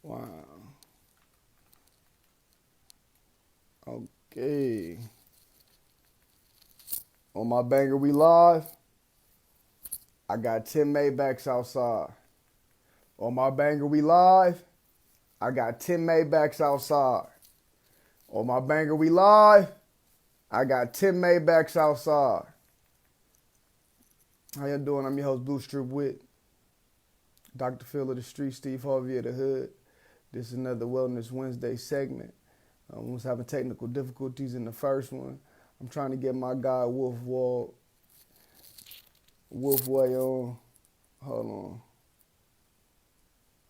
Wow. Okay. On my banger, we live. I got 10 Maybachs outside. On my banger, we live. I got 10 Maybachs outside. On my banger, we live. I got 10 Maybachs outside. How you doing? I'm your host, Blue Strip Wit. Dr. Phil of the Street, Steve Harvey of the Hood. This is another Wellness Wednesday segment. I was having technical difficulties in the first one. I'm trying to get my guy Wolfway on. Hold on.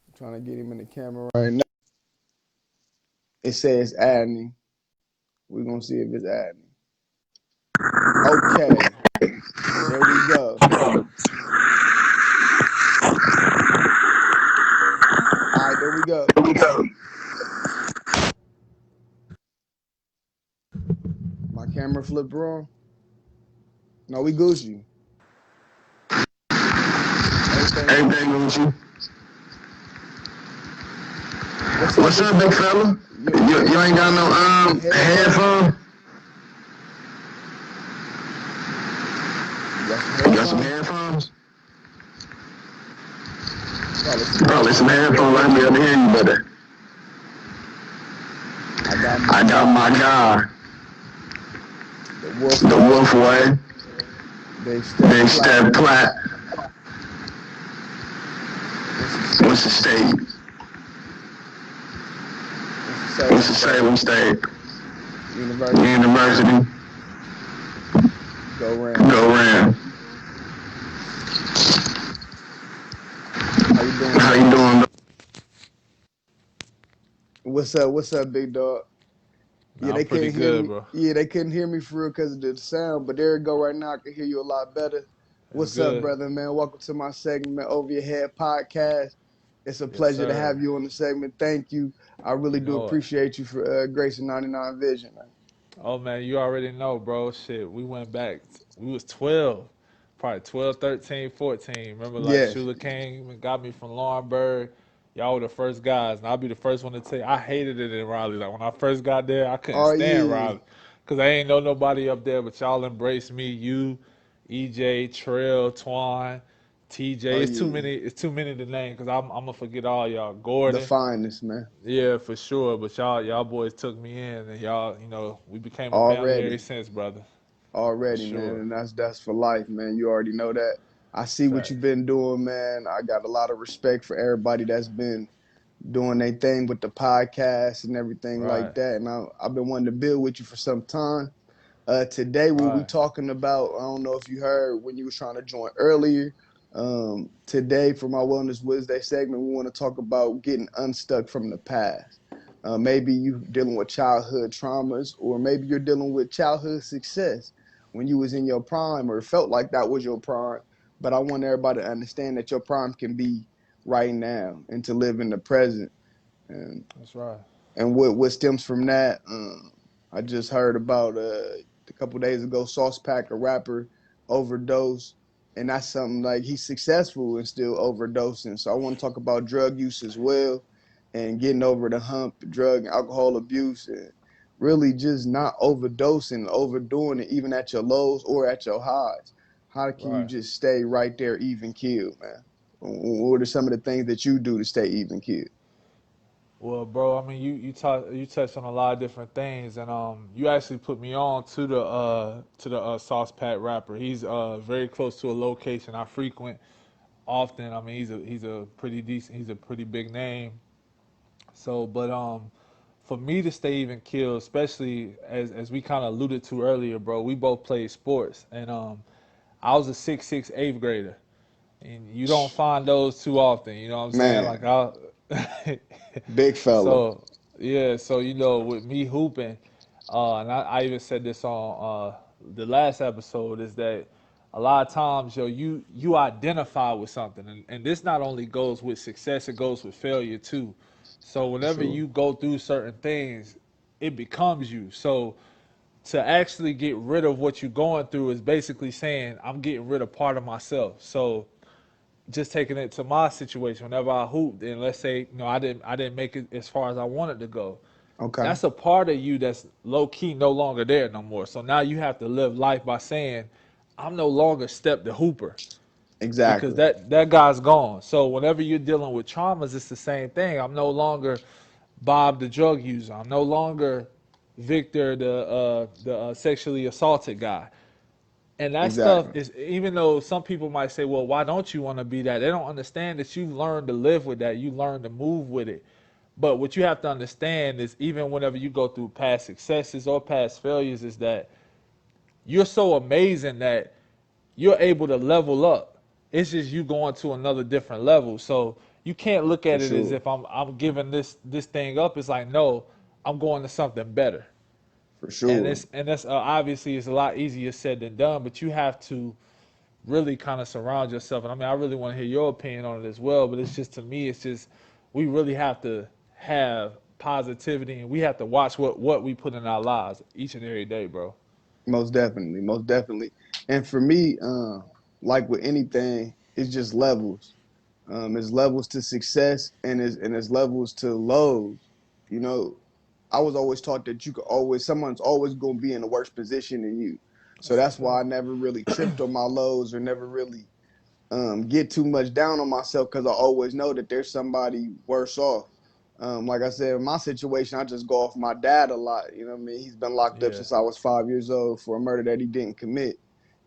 I'm trying to get him in the camera right now. It says adding. We're going to see if it's adding. Okay. There we go. All right, there we go. My camera flipped wrong. No, we Gucci. Everything with you. What's What's up, up, big big fella? fella? You ain't got no headphone? You got some You got some headphones? headphones? Probably Probably some some headphones. headphones. Let I'll me be be able able to to hear hear you you better. better. I got my I got my guy, guy, the Wolf the Way. Wolf Way. They step They flat. step flat. What's the What's state? the state? What's the What's Salem the State? Salem State? University. University. Go Rams. Go Rams. How you doing, How you dog? doing? What's up? What's up, big dog? Yeah, Nah, I'm they pretty couldn't hear good, me. bro. Yeah, they couldn't hear me for real because of the sound. But there you go. Right now, I can hear you a lot better. It's What's up, good. brother, man? Welcome to my segment, Over Your Head podcast. It's a Yes, pleasure to sir. have you on the segment. Thank you. I really You do know it. appreciate you for gracing 99 Vision, man. Oh man, you already know, bro. Shit, we went back. We was 12, probably 12, 13, 14. Remember, like Yes. Shula came and got me from Laurinburg. Y'all were the first guys, and I'll be the first one to tell you, I hated it in Raleigh. Like when I first got there, I couldn't Oh, stand yeah. Raleigh, cause I ain't know nobody up there, but y'all embraced me. You, EJ, Trail, Twine, Oh, TJ. It's too yeah. many. It's too many to name, cause I'm gonna forget all y'all. The Gordon. finest, man. Yeah, for sure. But y'all boys took me in, and y'all, we became a family ever Already. since, brother. For Already, man. sure. And that's for life, man. You already know that. I see what you've Facts. been doing, man. I got a lot of respect for everybody that's been doing their thing with the podcast and everything like Right. that. And I've been wanting to build with you for some time. Today, what we Right. talking about, I don't know if you heard when you was trying to join earlier. Today, for my Wellness Wednesday segment, we want to talk about getting unstuck from the past. Maybe you dealing with childhood traumas, or maybe you're dealing with childhood success when you was in your prime, or felt like that was your prime. But I want everybody to understand that your prime can be right now, and to live in the present. And That's right. what stems from that, I just heard about a couple days ago, Sauce Pack, a rapper, overdose, and that's something like he's successful and still overdosing. So I want to talk about drug use as well, and getting over the hump, drug and alcohol abuse, and really just not overdosing, overdoing it, even at your lows or at your highs. How can you Right. just stay right there, even keel, man? What are some of the things that you do to stay even keel? Well, bro, I mean, you touched on a lot of different things, and you actually put me on to the Sauce Pat rapper. He's very close to a location I frequent often. I mean, he's a pretty decent, he's a pretty big name. So, but for me to stay even kill, especially as we kind of alluded to earlier, bro, we both played sports, and I was a 6'6" eighth grader, and you don't find those too often. You know what I'm saying? Like Man, I, big fella. so yeah, so with me hooping, and I even said this on the last episode is that a lot of times, you identify with something, and this not only goes with success, it goes with failure too. So For whenever sure. you go through certain things, it becomes you. So to actually get rid of what you're going through is basically saying I'm getting rid of part of myself. So just taking it to my situation, whenever I hooped, and let's say I didn't make it as far as I wanted to go. Okay. That's a part of you that's low key no longer there no more. So now you have to live life by saying, I'm no longer Step the Hooper because Exactly. that guy's gone. So whenever you're dealing with traumas, it's the same thing. I'm no longer Bob the drug user. I'm no longer Victor the sexually assaulted guy. And that stuff Exactly. is, even though some people might say, well, why don't you want to be that? They don't understand that you learn to live with that. You learn to move with it. But what you have to understand is, even whenever you go through past successes or past failures, is that you're so amazing that you're able to level up. It's just you going to another different level. So you can't look For at it as sure. if I'm giving this thing up. It's like, no, I'm going to something better. For And sure. that's obviously it's a lot easier said than done. But you have to really kind of surround yourself. And I mean, I really want to hear your opinion on it as well. But it's just, to me, it's just, we really have to have positivity, and we have to watch what we put in our lives each and every day, bro. Most definitely. Most definitely. And for me, like with anything, it's just levels. It's levels to success, and it's levels to lows. You know, I was always taught that you could always someone's always going to be in a worse position than you. So That's a that's why I fact. never really tripped on my lows or never really get too much down on myself because I always know that there's somebody worse off. Like I said, in my situation, I just go off my dad a lot. You know what I mean? He's been locked up Yeah. since I was 5 years old for a murder that he didn't commit.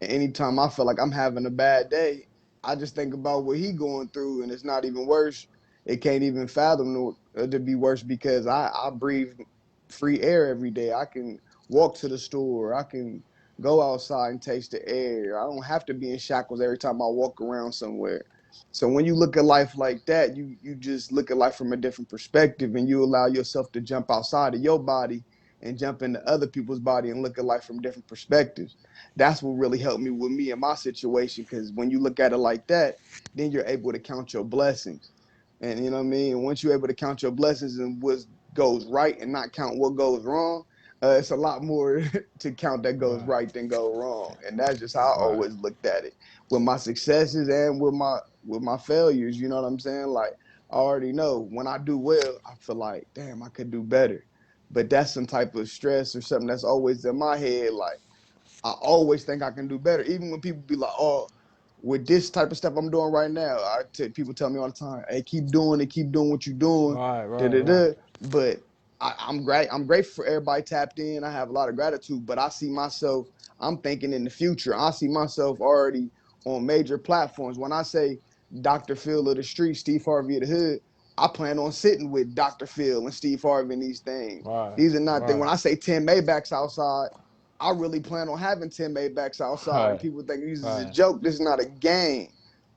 And anytime I feel like I'm having a bad day, I just think about what he going through, and it's not even worse. It can't even fathom to be worse because I breathe free air every day. I can walk to the store. I can go outside and taste the air. I don't have to be in shackles every time I walk around somewhere. So when you look at life like that, you just look at life from a different perspective, and you allow yourself to jump outside of your body and jump into other people's body and look at life from different perspectives. That's what really helped me with me in my situation, because when you look at it like that, then you're able to count your blessings. And you know what I mean? And once you're able to count your blessings and what goes right and not count what goes wrong, it's a lot more to count that goes Right. right than go wrong. And that's just how I Right. always looked at it with my successes and with my failures. You know what I'm saying? Like I already know when I do well, I feel like, damn, I could do better. But that's some type of stress or something that's always in my head. Like I always think I can do better. Even when people be like, "Oh, with this type of stuff I'm doing right now," people tell me all the time, "Hey, keep doing what you're doing." Right. Da Right. da Right. da. But I'm great. I'm grateful for everybody tapped in. I have a lot of gratitude. But I see myself. I'm thinking in the future. I see myself already on major platforms. When I say Dr. Phil of the street, Steve Harvey of the hood, I plan on sitting with Dr. Phil and Steve Harvey and these things. Right. These are not things. Right. When I say 10 Maybachs outside, I really plan on having 10 Maybachs outside, and Right. people think this is a Right. joke. This is not a game.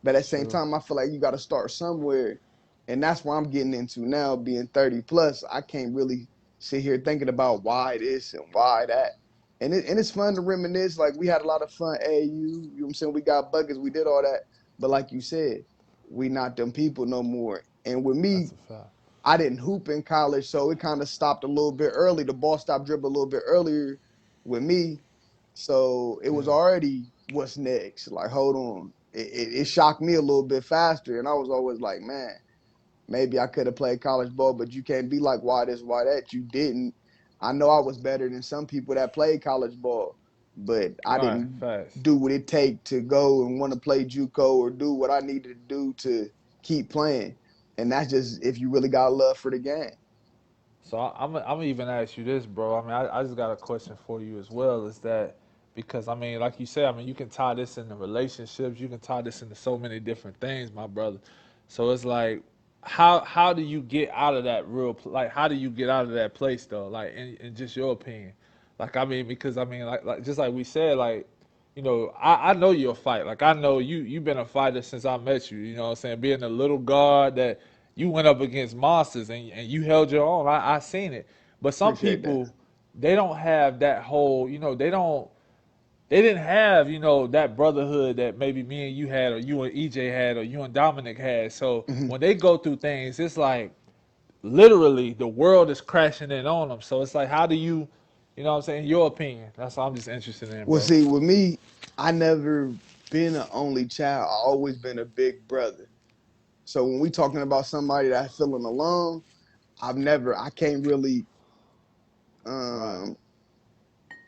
But at the same True. time, I feel like you got to start somewhere. And that's where I'm getting into now, being 30 plus. I can't really sit here thinking about why this and why that. And it's fun to reminisce. Like, we had a lot of fun, AU. You know what I'm saying? We got buckets, we did all that. But like you said, we not them people no more. And with That's me, a fact. I didn't hoop in college, so it kind of stopped a little bit early. The ball stopped dribbling a little bit earlier with me, so it was Yeah. already what's next. Like, hold on, it shocked me a little bit faster, and I was always like, man, maybe I could have played college ball, but you can't be like, why this, why that? You didn't. I know I was better than some people that played college ball, but I Right. didn't Facts. do what it take to go and want to play JUCO or do what I needed to do to keep playing. And that's just if you really got love for the game. So I'm even ask you this, bro. I mean, I just got a question for you as well. Is that because, I mean, like you said, I mean, you can tie this into relationships, you can tie this into so many different things, my brother. So it's like, how do you get out of that like, how do you get out of that place though? Like, in just your opinion, like, I mean, because I mean, like just like we said, like, I know you'll fight. Like, I know you've been a fighter since I met you. You know what I'm saying? Being a little guard that you went up against monsters, and you held your own. I seen it. But some Appreciate that. people, they don't have that whole, they didn't have, that brotherhood that maybe me and you had, or you and EJ had, or you and Dominic had. So Mhm. when they go through things, it's like literally the world is crashing in on them. So it's like, how do you, what I'm saying, your opinion? That's what I'm just interested in, Well, bro. see, with me, I never being an only child, I always been a big brother. So when we talking about somebody that's feeling alone, I can't really Right. um,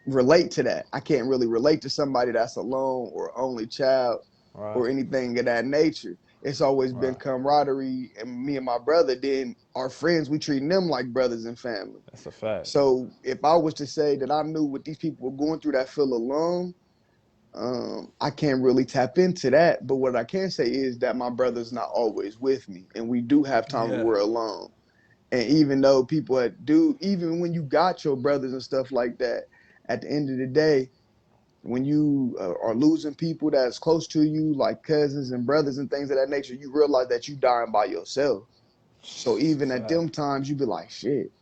relate to that. I can't really relate to somebody that's alone or only child Right. or anything of that nature. It's always been Right. camaraderie, and me and my brother. Then our friends, we treating them like brothers and family. That's a fact. So if I was to say that I knew what these people were going through that feel alone, I can't really tap into that. But what I can say is that my brother's not always with me, and we do have times where Yeah. we're alone. And even though people do, even when you got your brothers and stuff like that, at the end of the day, when you are losing people that's close to you, like cousins and brothers and things of that nature, you realize that you dying by yourself. So It's a even at fact. them times, you be like, shit.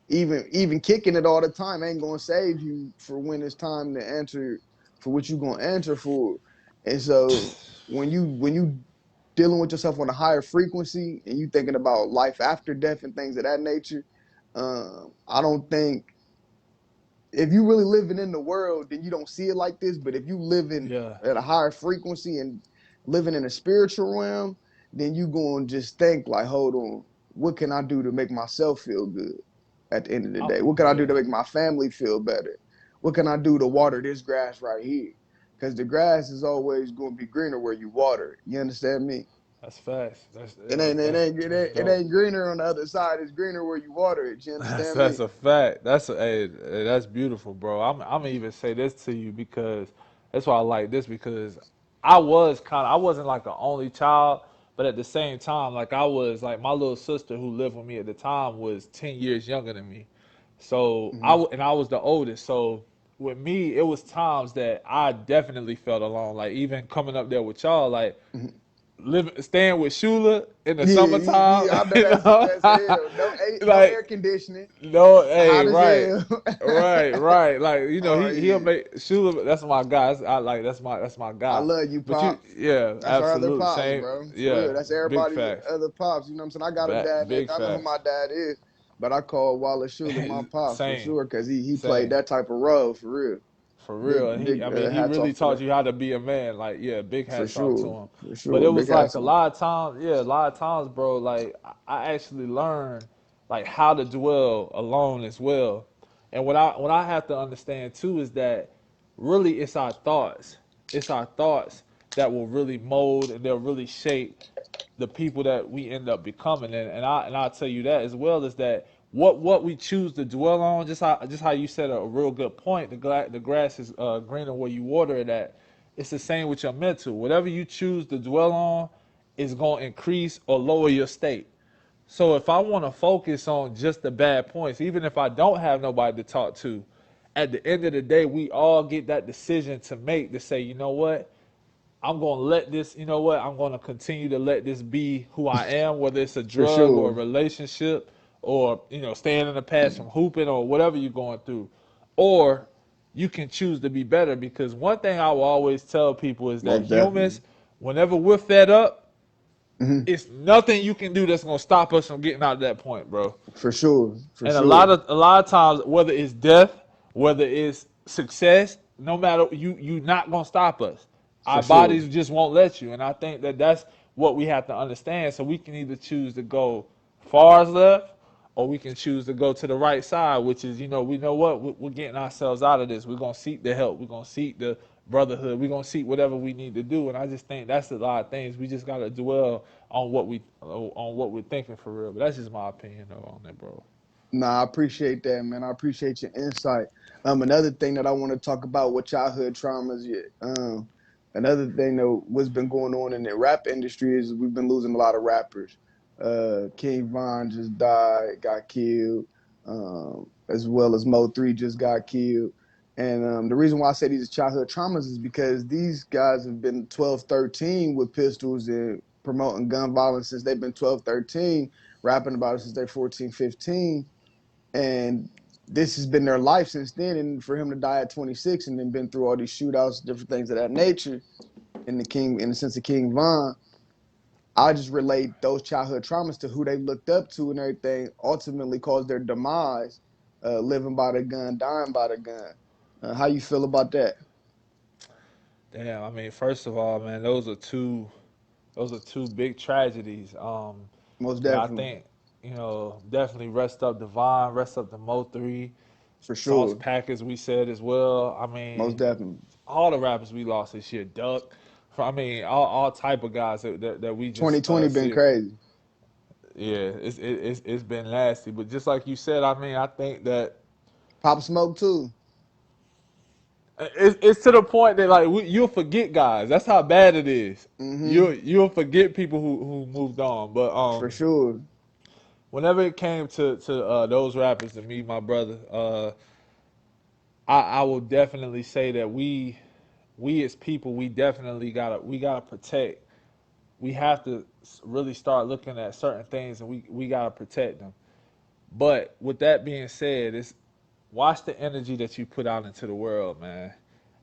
Even kicking it all the time ain't gonna save you for when it's time to answer for what you gonna answer for. And so when you dealing with yourself on a higher frequency and you thinking about life after death and things of that nature, I don't think if you really living in the world, then you don't see it like this. But if you living Yeah. at a higher frequency and living in a spiritual realm, then you going to just think like, hold on, what can I do to make myself feel good at the end of the day? What can I do Yeah. to make my family feel better? What can I do to water this grass right here? Because the grass is always going to be greener where you water it. You understand me? That's facts. That's It yeah, ain't it that's ain't it that's ain't, it dope. ain't greener on the other side. It's greener where you water it. You That's understand that's me? a fact. That's beautiful, bro. I'm gonna even say this to you because that's why I like this because I wasn't like an only child, but at the same time, like I was like my little sister who lived with me at the time was 10 years younger than me. So Hmm. and I was the oldest. So with me, it was times that I definitely felt alone. Like even coming up there with y'all, like Hmm. living staying with Shula in the Yeah, summertime, yeah, I know you know, that's hell. No like air conditioning, no, hey, hot as right, hell. right. Like Oh he'll yeah, make Shula. That's my guy. I like that's my I guy. love you, But you, pops. yeah, That's our other absolute pops, same, bro. For yeah, real, that's big everybody facts, other pops. You know what I'm saying? I got a dad named. big I know who my facts. dad is, but I call Wallace Shula my pops for Same, sure because he played same. that type of role for real. For real, Big and big I mean, he hats really off to taught that you how to be a man. Like, yeah, big for hats off to sure, him. for But sure. it Big was like hats a off. lot of times, yeah, a lot of times, bro. Like, I actually learned like how to dwell alone as well. And what I have to understand too is that really it's our thoughts. It's our thoughts that will really mold and they'll really shape the people that we end up becoming. And I'll tell you that as well is that what we choose to dwell on, just how you said a real good point. The grass is greener where you water it at. It's the same with your mental. Whatever you choose to dwell on is going to increase or lower your state. So if I want to focus on just the bad points, even if I don't have nobody to talk to, at the end of the day, we all get that decision to make to say, you know what, I'm going to let this, you know what, I'm going to continue to let this be who I am, whether it's a For drug or a sure. relationship or, staying in the past from hooping or whatever you're going through. Or you can choose to be better because one thing I will always tell people is that Most definitely. humans, whenever we're fed up, Hmm. it's nothing you can do that's going to stop us from getting out of that point, bro. For sure. For And sure. a lot of times, whether it's death, whether it's success, no matter you not gonna stop us. For Our sure. bodies just won't let you, and I think that that's what we have to understand. So we can either choose to go far as left, or we can choose to go to the right side, which is we know what we're getting ourselves out of this. We're gonna seek the help. We're gonna seek the brotherhood. We're gonna seek whatever we need to do. And I just think that's a lot of things. We just gotta dwell on what we're thinking for real. But that's just my opinion though on that, bro. Nah, I appreciate that, man. I appreciate your insight. Another thing that I want to talk about with childhood traumas. Yeah, another thing that what's been going on in the rap industry is we've been losing a lot of rappers. King Von just died, got killed, as well as Mo3 just got killed. And the reason why I say these are childhood traumas is because these guys have been 12, 13 with pistols and promoting gun violence since they've been 12, 13, rapping about it since they're 14, 15, and this has been their life since then. And for him to die at 26 and then been through all these shootouts, different things of that nature, in the sense of King Von, I just relate those childhood traumas to who they looked up to and everything. Ultimately, caused their demise, living by the gun, dying by the gun. How you feel about that? Damn, I mean, first of all, man, those are two big tragedies. Most That I definitely, think, definitely rest up Devon, rest up the Mo3, for Sauce sure. Pack, as we said as well. I Most mean, definitely, all the rappers we lost this year, Duck. I mean, all type of guys that we just 2020 been see. crazy. Yeah, it's been nasty. But just like you said, I mean, I think that Pop Smoke too. it's to the point that like you'll forget guys. That's how bad it is. Mm-hmm. You'll forget people who moved on. But For sure. whenever it came to those rappers, to me, my brother, I will definitely say that we as people, we gotta protect. We have to really start looking at certain things, and we gotta protect them. But with that being said, it's watch the energy that you put out into the world, man.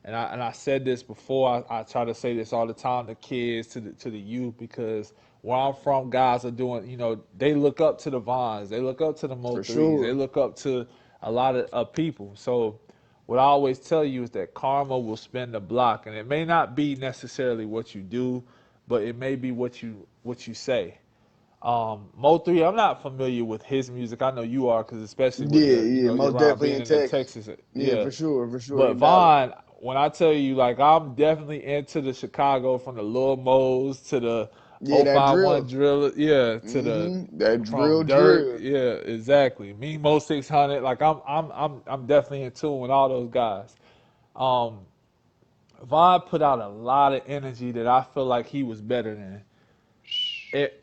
And I said this before. I try to say this all the time to kids, to the youth, because where I'm from, guys are doing. They look up to the Vons, they look up to the Mo For threes, they sure. look up to a lot of people. So what I always tell you is that karma will spin the block, and it may not be necessarily what you do, but it may be what you say. Mo3, I'm not familiar with his music. I know you are, because especially with Yeah, the yeah. you're Most around definitely being in in the Texas. Texas, Yeah, yeah. for sure. But In Dallas. Vaughn, when I tell you, like, I'm definitely into the Chicago, from the Lil Mo's to the Yeah, that 051 drill. drill, yeah, to the Mm-hmm. That from drill, Dirt, drill. yeah, exactly. Me Mo 600, like I'm definitely in tune with all those guys. Um, Vaughn put out a lot of energy that I feel like he was better than.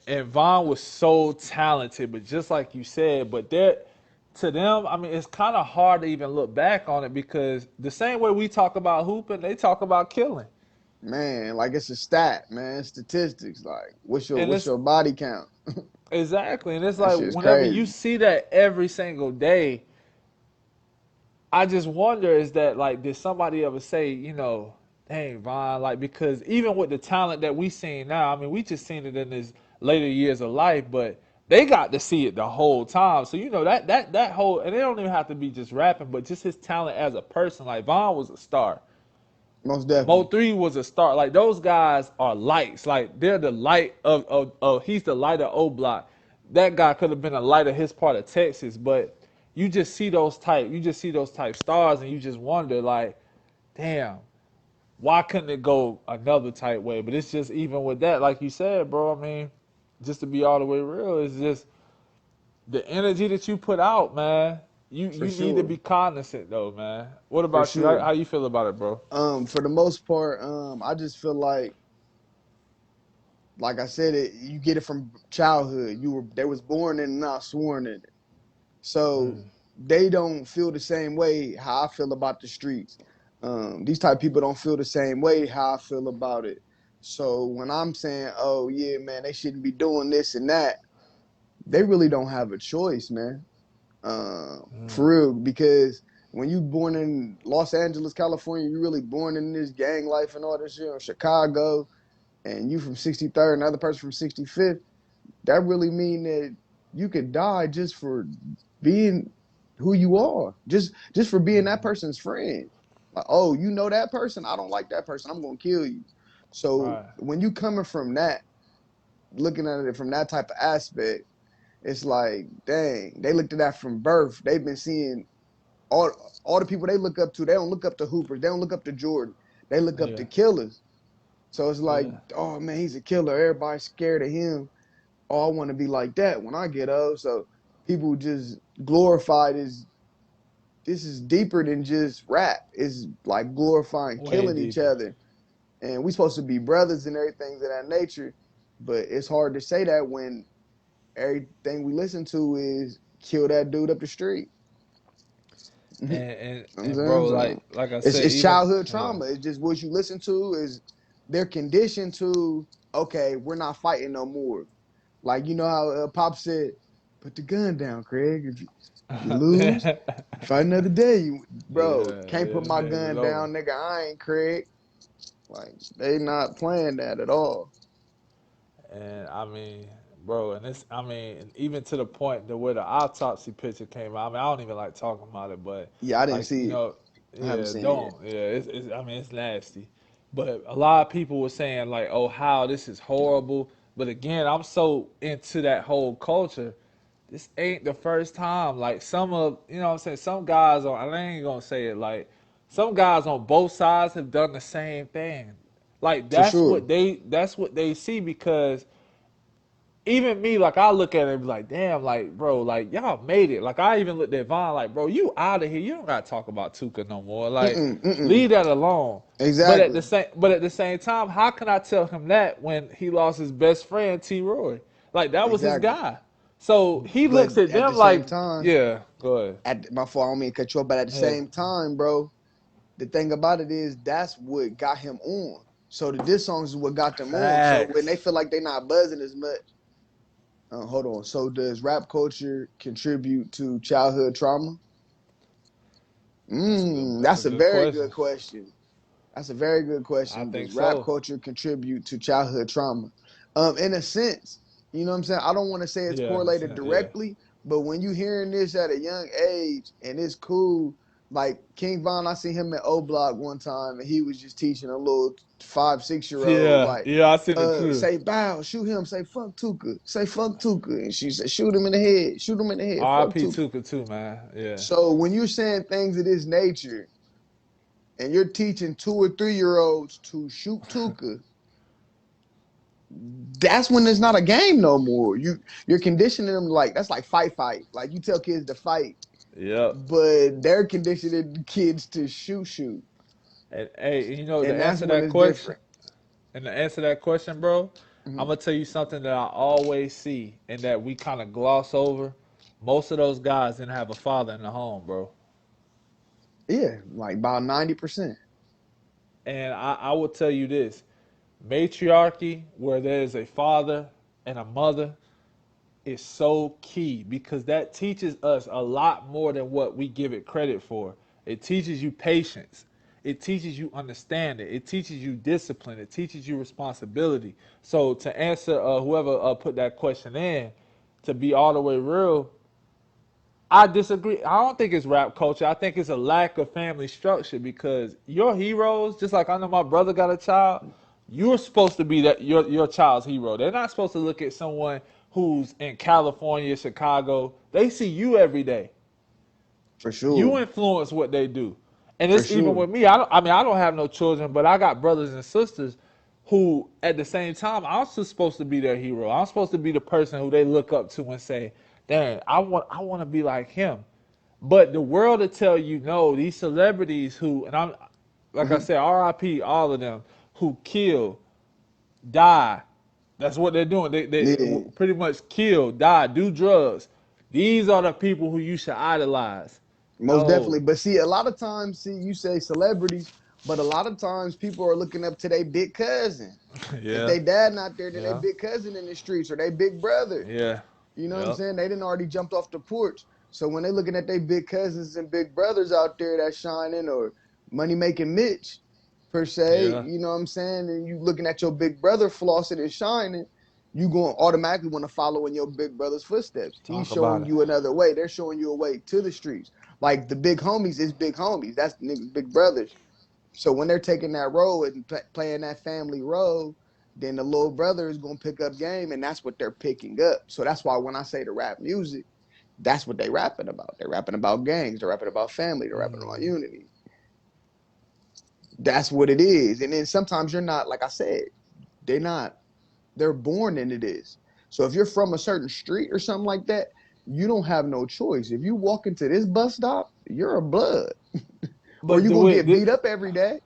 And Vaughn was so talented, but just like you said, but there to them, I mean, it's kind of hard to even look back on it, because the same way we talk about hooping, they talk about killing, Man, like it's a stat, man. Statistics. Like, and what's it's your body count? exactly, and it's That like shit's whenever you crazy. see that every single day, I just wonder, is that like, did somebody ever say, dang, Vaughn, like, because even with the talent that we seen now, I mean, we just seen it in his later years of life, but they got to see it the whole time. So that whole, and it don't even have to be just rapping, but just his talent as a person. Like, Vaughn was a star. Most Mo definitely. 3 was a star. Like, those guys are lights. Like, they're the light of he's the light of O Block. That guy could have been a light of his part of Texas, but you just see those type stars, and you just wonder, like, damn, why couldn't it go another type way? But it's just, even with that, like you said, bro, I mean, just to be all the way real, it's just the energy that you put out, man. You For you need to sure. be cognizant, though, man. What For about you? How, sure. how you feel about it, bro? For the most part, I just feel like I said, you get it from childhood. They was born in and not sworn in it. So they don't feel the same way how I feel about the streets. These type of people don't feel the same way how I feel about it. So when I'm saying, oh yeah, man, they shouldn't be doing this and that, they really don't have a choice, man. For real, because when you born in Los Angeles, California, you really born in this gang life and all this shit, or Chicago, and you from 63rd, another person from 65th, that really mean that you could die just for being who you are, just for being that person's friend. Like, oh, you know that person? I don't like that person. I'm gonna kill you. So Right. when you coming from that, looking at it from that type of aspect, it's like, dang, they looked at that from birth. They've been seeing all all the people they look up to. They don't look up to Hoopers. They don't look up to Jordan. They look up to Yeah. killers. So it's like, Yeah. oh man, he's a killer. Everybody's scared of him. Oh, I want to be like that when I get old. So people just glorify this is deeper than just rap. It's like glorifying Way killing each deeper. other. And we supposed to be brothers and everything of that nature. But it's hard to say that when everything we listen to is kill that dude up the street. You know And and, what I'm and saying? bro, So like I it's said, it's even childhood yeah. trauma. It's just what you listen to is they're conditioned to, okay, we're not fighting no more. Like, you know how Pop said, put the gun down, Craig. If you lose, yeah, fight another day. Bro, can't yeah, put the my days is gun over. down, nigga. I ain't Craig. Like, they not playing that at all. And I mean, bro, and it's, I mean, and even to the point that where the autopsy picture came out. I mean, I don't even like talking about it, but Yeah, I didn't like, see it. I haven't yeah, seen it yet. don't, yeah, I mean, it's nasty. But a lot of people were saying like, "Oh, how this is horrible." But again, I'm so into that whole culture. This ain't the first time. Like some of, you know what I'm saying, some guys on, I ain't gonna say it, like some guys on both sides have done the same thing. Like For sure. that's what they see because even me, like I look at it and be like, damn, like bro, like y'all made it. Like I even looked at Vaughn, like bro, you out of here. You don't gotta talk about Tuka no more. Like Mm-mm, mm-mm. leave that alone. Exactly. But at the same time, how can I tell him that when he lost his best friend T. Roy? Like that was his Exactly. guy. So he But looks at at the them like, same time, yeah, go ahead. at my fault, I don't mean to cut you off, but at the Yeah. same time, bro, the thing about it is that's what got him on. So the diss songs is what got them on. So when they Facts. feel like they're not buzzing as much, hold on. So does rap culture contribute to childhood trauma? That's a That's a good very question. good question. That's a very good I question. think Does rap so. culture contribute to childhood trauma? In a sense, you know what I'm saying? I don't want to say it's Yeah, in a correlated sense, yeah. directly, but when you hearing this at a young age and it's cool, like King Von, I see him at O Block one time and he was just teaching a little 5, 6 year old Yeah, like, yeah, I seen it too. say bow, shoot him, say fuck Tuka, say fuck Tuka. And she said, shoot him in the head, shoot him in the head, fuck R.I.P. Tuka. Tuka too, man. Yeah. So when you're saying things of this nature and you're teaching 2 or 3 year olds to shoot Tuka, that's when it's not a game no more. You're conditioning them like that's like fight. Like you tell kids to fight, Yep. but they're conditioning kids to shoot, And hey, you know, and to that's answer when that it's question, different. and to answer that question, bro, I'm Mhm. gonna tell you something that I always see and that we kind of gloss over. Most of those guys didn't have a father in the home, bro. Yeah, like about 90%. And I will tell you this: matriarchy, where there is a father and a mother, is so key because that teaches us a lot more than what we give it credit for. It teaches you patience. It teaches you understanding. It teaches you discipline. It teaches you responsibility. So to answer whoever put that question in, to be all the way real, I disagree. I don't think it's rap culture. I think it's a lack of family structure because your heroes, just like I know my brother got a child, you're supposed to be that your child's hero. They're not supposed to look at someone who's in California, Chicago. They see you every day. For You sure, influence what they do. And for it's even sure. with me. I don't have no children, but I got brothers and sisters who at the same time I'm still supposed to be their hero. I'm supposed to be the person who they look up to and say, "Dang, I want to be like him." But the world will tell you no. These celebrities who, and I'm like I Hmm. said, R.I.P. all of them who kill, die. That's what they're doing. They Yeah, pretty much kill, die, do drugs. These are the people who you should idolize. most definitely. No. But see, a lot of times, see, you say celebrities, but a lot of times people are looking up to their big cousin. If Yeah. they dad not there, then they Yeah. big cousin in the streets or they big brother. Yeah. You know what I'm Yep. saying? They didn't already jumped off the porch. So when they looking at their big cousins and big brothers out there that shining or money making Mitch per se, Yeah. you know what I'm saying? And you looking at your big brother flossing and shining, you going to automatically want to follow in your big brother's footsteps. He's Talk about showing it. you another way. They're showing you a way to the streets. Like the big homies is big homies. That's niggas big brothers. So when they're taking that role and playing that family role, then the little brother is gonna pick up game, and that's what they're picking up. So that's why when I say the rap music, that's what they rapping about. They're rapping about gangs. They're rapping about family. They're rapping about Mm. unity. That's what it is. And then sometimes you're not, like I said, they're not. They're born into this. So if you're from a certain street or something like that, you don't have no choice. If you walk into this bus stop, you're a blood, or But you're the gonna way get this, beat up every day.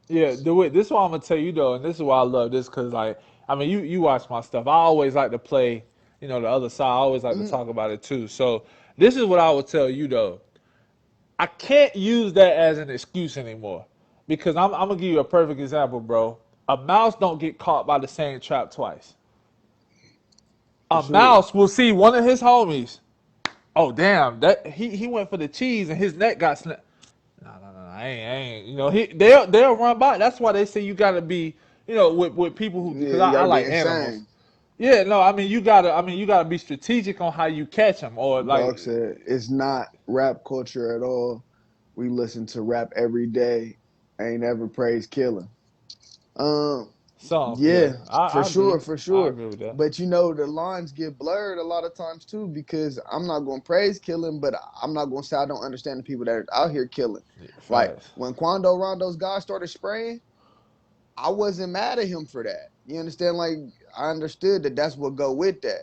yeah, the way this is what I'm gonna tell you though, and this is why I love this because like I mean you watch my stuff. I always like to play, you know, the other side. I always like to Mhm. talk about it too. So this is what I would tell you though. I can't use that as an excuse anymore because I'm gonna give you a perfect example, bro. A mouse don't get caught by the same trap twice. For A sure. mouse will see one of his homies. Oh damn, that he went for the cheese and his neck got snapped. No, I ain't. You know, they'll run by. That's why they say you gotta be, you know, with people who Yeah, because you I gotta be like animals. insane. Yeah, no, I mean you gotta be strategic on how you catch them or Dog like, said it's not rap culture at all. We listen to rap every day. Ain't ever praise killing. Um, Some, yeah, yeah, for I agree. sure, for I sure. agree with that. But you know, the lines get blurred a lot of times too, because I'm not going to praise killing, but I'm not going to say I don't understand the people that are out here killing. Yeah, Like facts. when Quando Rondo's guys started spraying, I wasn't mad at him for that. You understand? Like I understood that that's what go with that.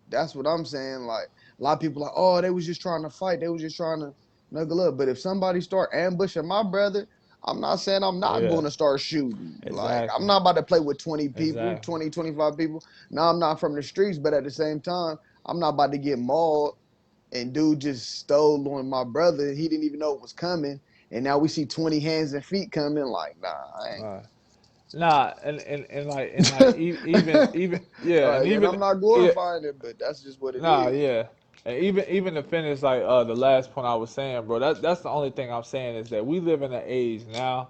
That's what I'm saying. Like a lot of people like, oh, they was just trying to fight. They was just trying to snuggle up. But if somebody start ambushing my brother, I'm not saying I'm Oh not yeah, going to start shooting. Like I'm exactly, not about to play with 20 people, exactly. 20, 25 people. No, I'm not from the streets, but at the same time, I'm not about to get mauled and dude just stole on my brother. He didn't even know it was coming. And now we see 20 hands and feet coming. Like, nah, I ain't. Right. Nah, and like even yeah, and Like, and even I'm not yeah, glorifying it, but that's just what it nah, is. yeah. And even to finish like the last point I was saying, bro, that's the only thing I'm saying is that we live in an age now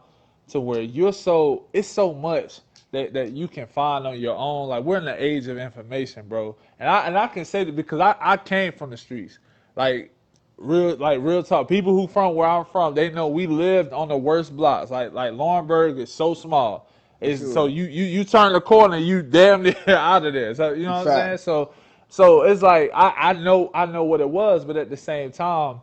to where it's so much that you can find on your own. Like we're in the age of information, bro. And I can say that because I came from the streets. Real talk. People who from where I'm from, they know we lived on the worst blocks. Like Laurinburg is so small. For It's so sure. you turn the corner, you damn near out of there. So you know what I'm saying? Fact. So it's like I know what it was, but at the same time,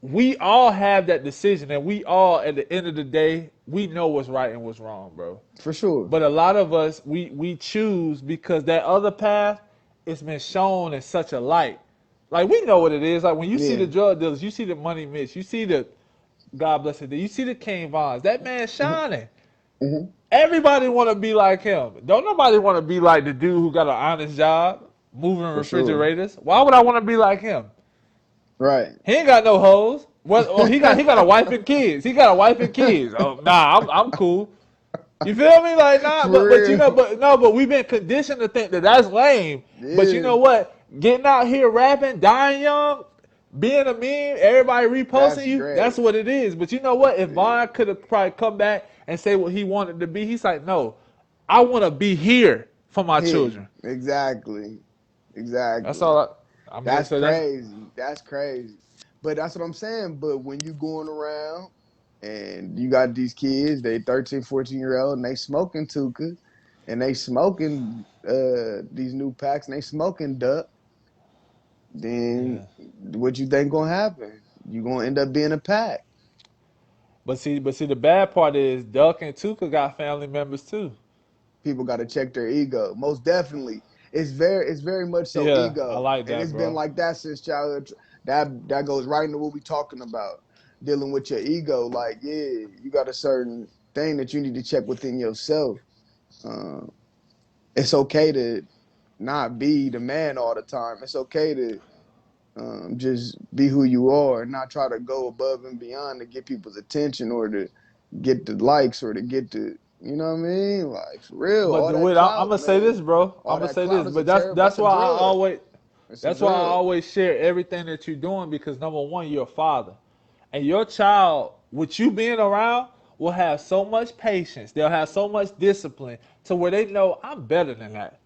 we all have that decision, and we all at the end of the day, we know what's right and what's wrong, bro. For sure. But a lot of us we choose because that other path it's been shown in such a light. Like we know what it is. Like when you see Yeah. the drug dealers, you see the money mitch, you see the God bless it, you see the King Vons. That man Hmm. shining. Hmm. Everybody want to be like him. Don't nobody want to be like the dude who got an honest job moving For sure. refrigerators. Why would I want to be like him? Right. He ain't got no hoes. Well, he got a wife and kids. He got a wife and kids. Oh, nah, I'm cool. You feel me? Like nah, For but you know, real. but no, but we've been conditioned to think that that's lame. But you Yeah. know what? Getting out here rapping, dying young, being a meme, everybody reposting That's you, great. that's what it is. But you know what? If Yeah. Vaughn could have probably come back and say what he wanted to be, he's like, no, I want to be here for my Here. children. Exactly. That's Exactly. all. I mean, That's so that's crazy. That's crazy. But that's what I'm saying. But when you going around and you got these kids, they 13, 14-year old, and they smoking Tuka, and they smoking these new packs, and they smoking duck, then yeah. what you think gonna happen? You gonna end up being a pack. But see, the bad part is Duck and Tuka got family members too. People got to check their ego. Most definitely, it's very much so Yeah, I ego, like and that, it's been bro. like that since childhood. That goes right into what we talking about, dealing with your ego. Like, yeah, you got a certain thing that you need to check within yourself. Um, it's okay to not be the man all the time. It's okay to just be who you are and not try to go above and beyond to get people's attention or to get the likes or to get the, you know what I mean? Like for real, But all the that way I'm clout, gonna say man. this, bro. I'm All gonna that say clout this. is a But that's terrible. that's That's a why I drug. always It's a that's why I drug. always share everything that you're doing because number one, you're a father, and your child, with you being around, will have so much patience. They'll have so much discipline to where they know I'm better than that.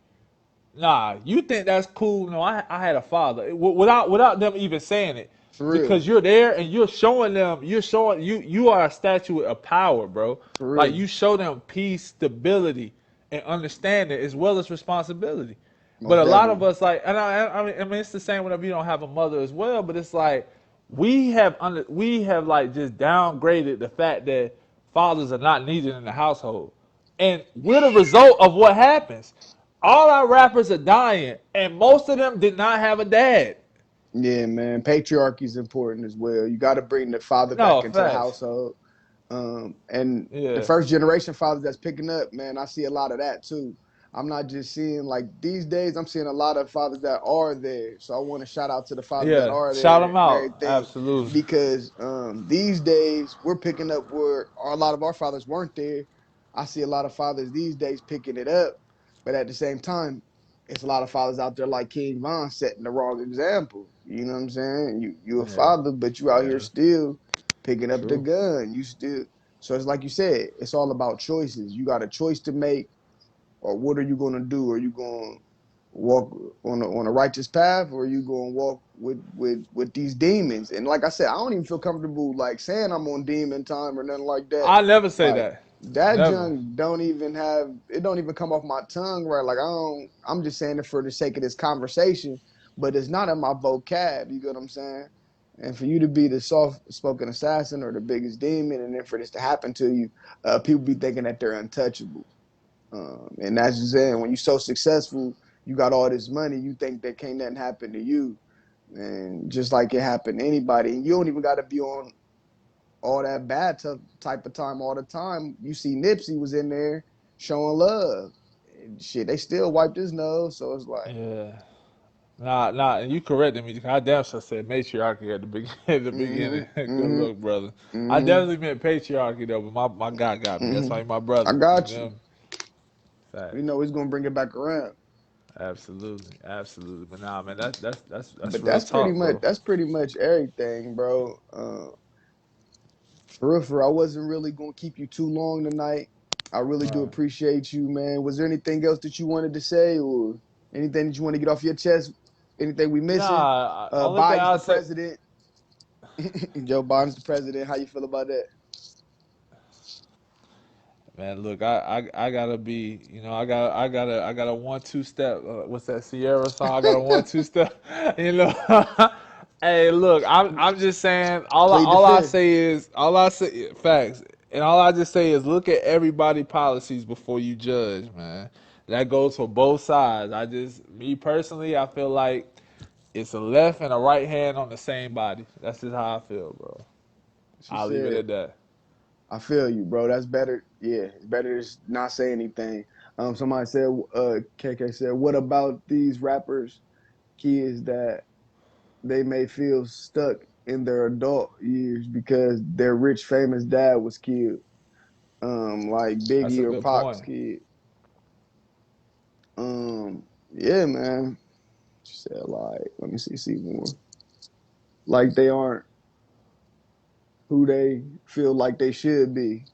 Nah, you think that's cool? No, I had a father without them even saying it, For because real. you're there and you're showing them. You're showing you are a statue of power, bro. For Like real. you show them peace, stability, and understanding as well as responsibility. But Most a lot of definitely. us like, and I mean it's the same whenever you don't have a mother as well. But it's like we have like just downgraded the fact that fathers are not needed in the household, and we're the result of what happens. All our rappers are dying, and most of them did not have a dad. Yeah, man. Patriarchy is important as well. You got to bring the father No, back into the facts. household. And the Yeah, first generation fathers that's picking up, man, I see a lot of that too. I'm not just seeing like these days, I'm seeing a lot of fathers that are there. So I want to shout out to the fathers that yeah. are Shout there them and out. everything Absolutely. because these days we're picking up where a lot of our fathers weren't there. I see a lot of fathers these days picking it up, but at the same time, it's a lot of fathers out there like King Von setting the wrong example. You know what I'm saying? You a Yeah, father, but you out here yeah. still picking up the True. gun. You still so it's like you said, it's all about choices. You got a choice to make, or what are you going to do? Are you going to walk on a righteous path, or are you going to walk with these demons? And like I said, I don't even feel comfortable like saying I'm on demon time or nothing like that. I never say Like that. That Never. junk don't even have it. Don't even come off my tongue right. Like I don't. I'm just saying it for the sake of this conversation, but it's not in my vocab. You get what I'm saying? And for you to be the soft-spoken assassin or the biggest demon, and then for this to happen to you, people be thinking that they're untouchable. And that's just saying when you're so successful, you got all this money, you think that can't nothing happen to you, and just like it happened to anybody, and you don't even got to be on all that bad type of time all the time. You see Nipsey was in there showing love. And shit, they still wiped his nose. So it's like, Yeah. Nah, and you corrected me. I damn sure said matriarchy at the at the beginning. mm-hmm, Good mm-hmm, look, brother. I mm-hmm, definitely meant patriarchy though, but my God got me. That's mm-hmm. why he my I brother. You got feel you. me? You Facts. know he's gonna bring it back around. Absolutely, absolutely. But nah, man, that's But real talk, bro. that's pretty much everything, bro. For real, for real, I wasn't really gonna keep you too long tonight. I really do Right. appreciate you, man. Was there anything else that you wanted to say, or anything that you want to get off your chest? Anything we missing? Only thing Biden's I'll the say, president. Joe Biden's the president. How you feel about that? man, look, I gotta be, I got a 1-2 step. What's that Sierra song? I got a 1-2 step. You know, hey, look, I'm just saying. Plead the fifth. All I say facts, and all I just say is look at everybody policies before you judge, man. That goes for both sides. Me personally, I feel like it's a left and a right hand on the same body. That's just how I feel, bro. She I'll leave it said, at that. "I feel you, bro. That's better. Yeah, it's better to not say anything." Somebody said, KK said, "What about these rappers, kids that they may feel stuck in their adult years because their rich, famous dad was killed, like That's Biggie a or good Pac's point. kid." Yeah, man. She said, like, let me see more. Like they aren't who they feel like they should be.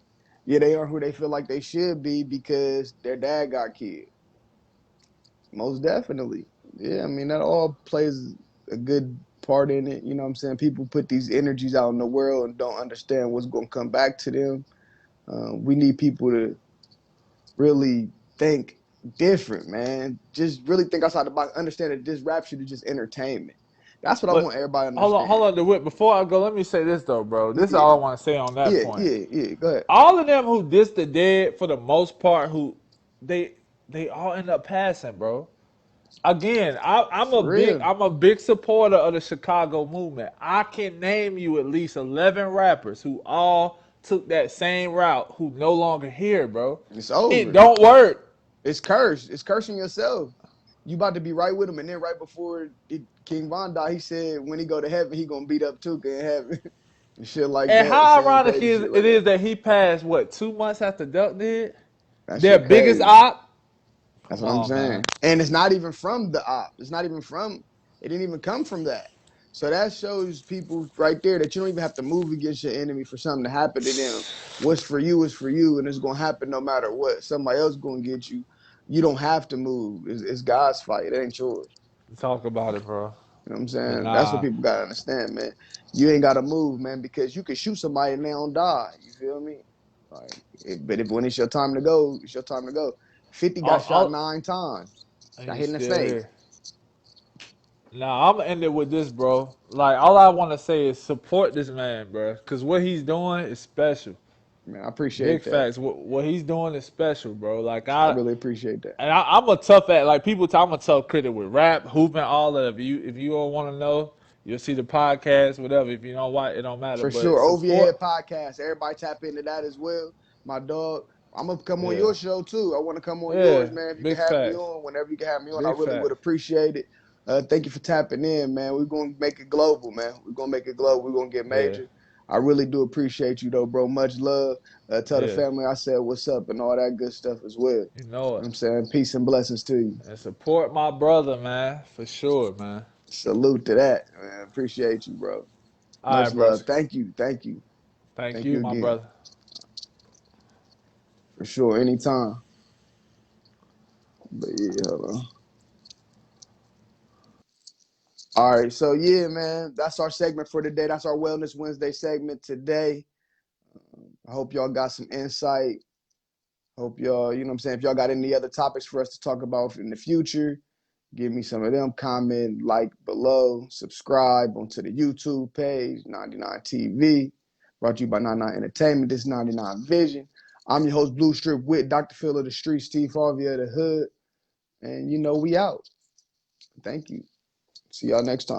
Yeah, they aren't who they feel like they should be because their dad got killed. Most definitely. Yeah, I mean that all plays a good part in it. You know what I'm saying? People put these energies out in the world and don't understand what's going to come back to them. We need people to really think different, man. Just really think outside the box. Understand that this rap shit is just entertainment. That's what I want But everybody to hold understand. on, DeWitt. Before I go, let me say this though, bro. This is Yeah, all I want to say on that yeah, point. yeah, yeah. Go ahead. All of them who diss the dead, for the most part, they they all end up passing, bro. Again, For real. I'm a big supporter of the Chicago movement. I can name you at least 11 rappers who all took that same route who no longer here, bro. It's It over. don't work. It's cursed. It's cursing yourself. You about to be right with him, and then right before King Von died, he said when he go to heaven, he gonna beat up Tuka in heaven, and shit like And that, how saying ironic crazy shit it like that. is that he passed what 2 months after Duck did? That Their shit biggest crazy. op. That's Come what I'm on, saying. man. And it's not even from the op. It's not even from. It didn't even come from that. So that shows people right there that you don't even have to move against your enemy for something to happen to them. What's for you is for you, and it's gonna happen no matter what. Somebody else gonna get you. You don't have to move. It's God's fight. It ain't yours. Talk about it, bro. You know what I'm But saying? That's what nah, people gotta understand, man. You ain't gotta move, man, because you can shoot somebody and they don't die. You feel me? Like, but if when it's your time to go, it's your time to go. 50 got shot all 9 times. and Got you hit in the still face. here. Now I'm gonna end it with this, bro. Like all I want to say is support this man, bro, because what he's doing is special. Man, I Big appreciate that. facts. What he's doing is special, bro. Like I really appreciate that. I'm a tough at like people. I'm a tough critic with rap, hooping, all of it. If you don't want to know, you'll see the podcast, whatever. If you don't watch, it don't matter. For But sure. Over your support, head podcast. Everybody tap into that as well. My dog. I'm gonna come on yeah, your show too. I want to come on yeah, yours, man. If you can big have me facts, on, whenever you can have me on, I big really would facts. appreciate it. Thank you for tapping in, man. We're gonna make it global, man. We're gonna make it global. We're gonna get Yeah, major. I really do appreciate you though, bro. Much love. Tell the yeah, family I said what's up and all that good stuff as well. You know you know what it. I'm saying? Peace and blessings to you. And support my brother, man, for sure, man. Salute to that, man. Appreciate you, bro. All Much right, bro. love. Thank you. Thank you. Thank Thank you, you my again. brother. For sure. Anytime. But yeah, hold on. All right. So yeah, man, that's our segment for today. That's our Wellness Wednesday segment today. I hope y'all got some insight. Hope y'all, you know what I'm saying? If y'all got any other topics for us to talk about in the future, give me some of them. Comment, like below, subscribe onto the YouTube page, 99 TV. Brought to you by 99 Entertainment. This is 99 Vision. I'm your host, Blue Strip Wit, Dr. Phil of the Street, Steve Harvey of the Hood. And we out. Thank you. See y'all next time.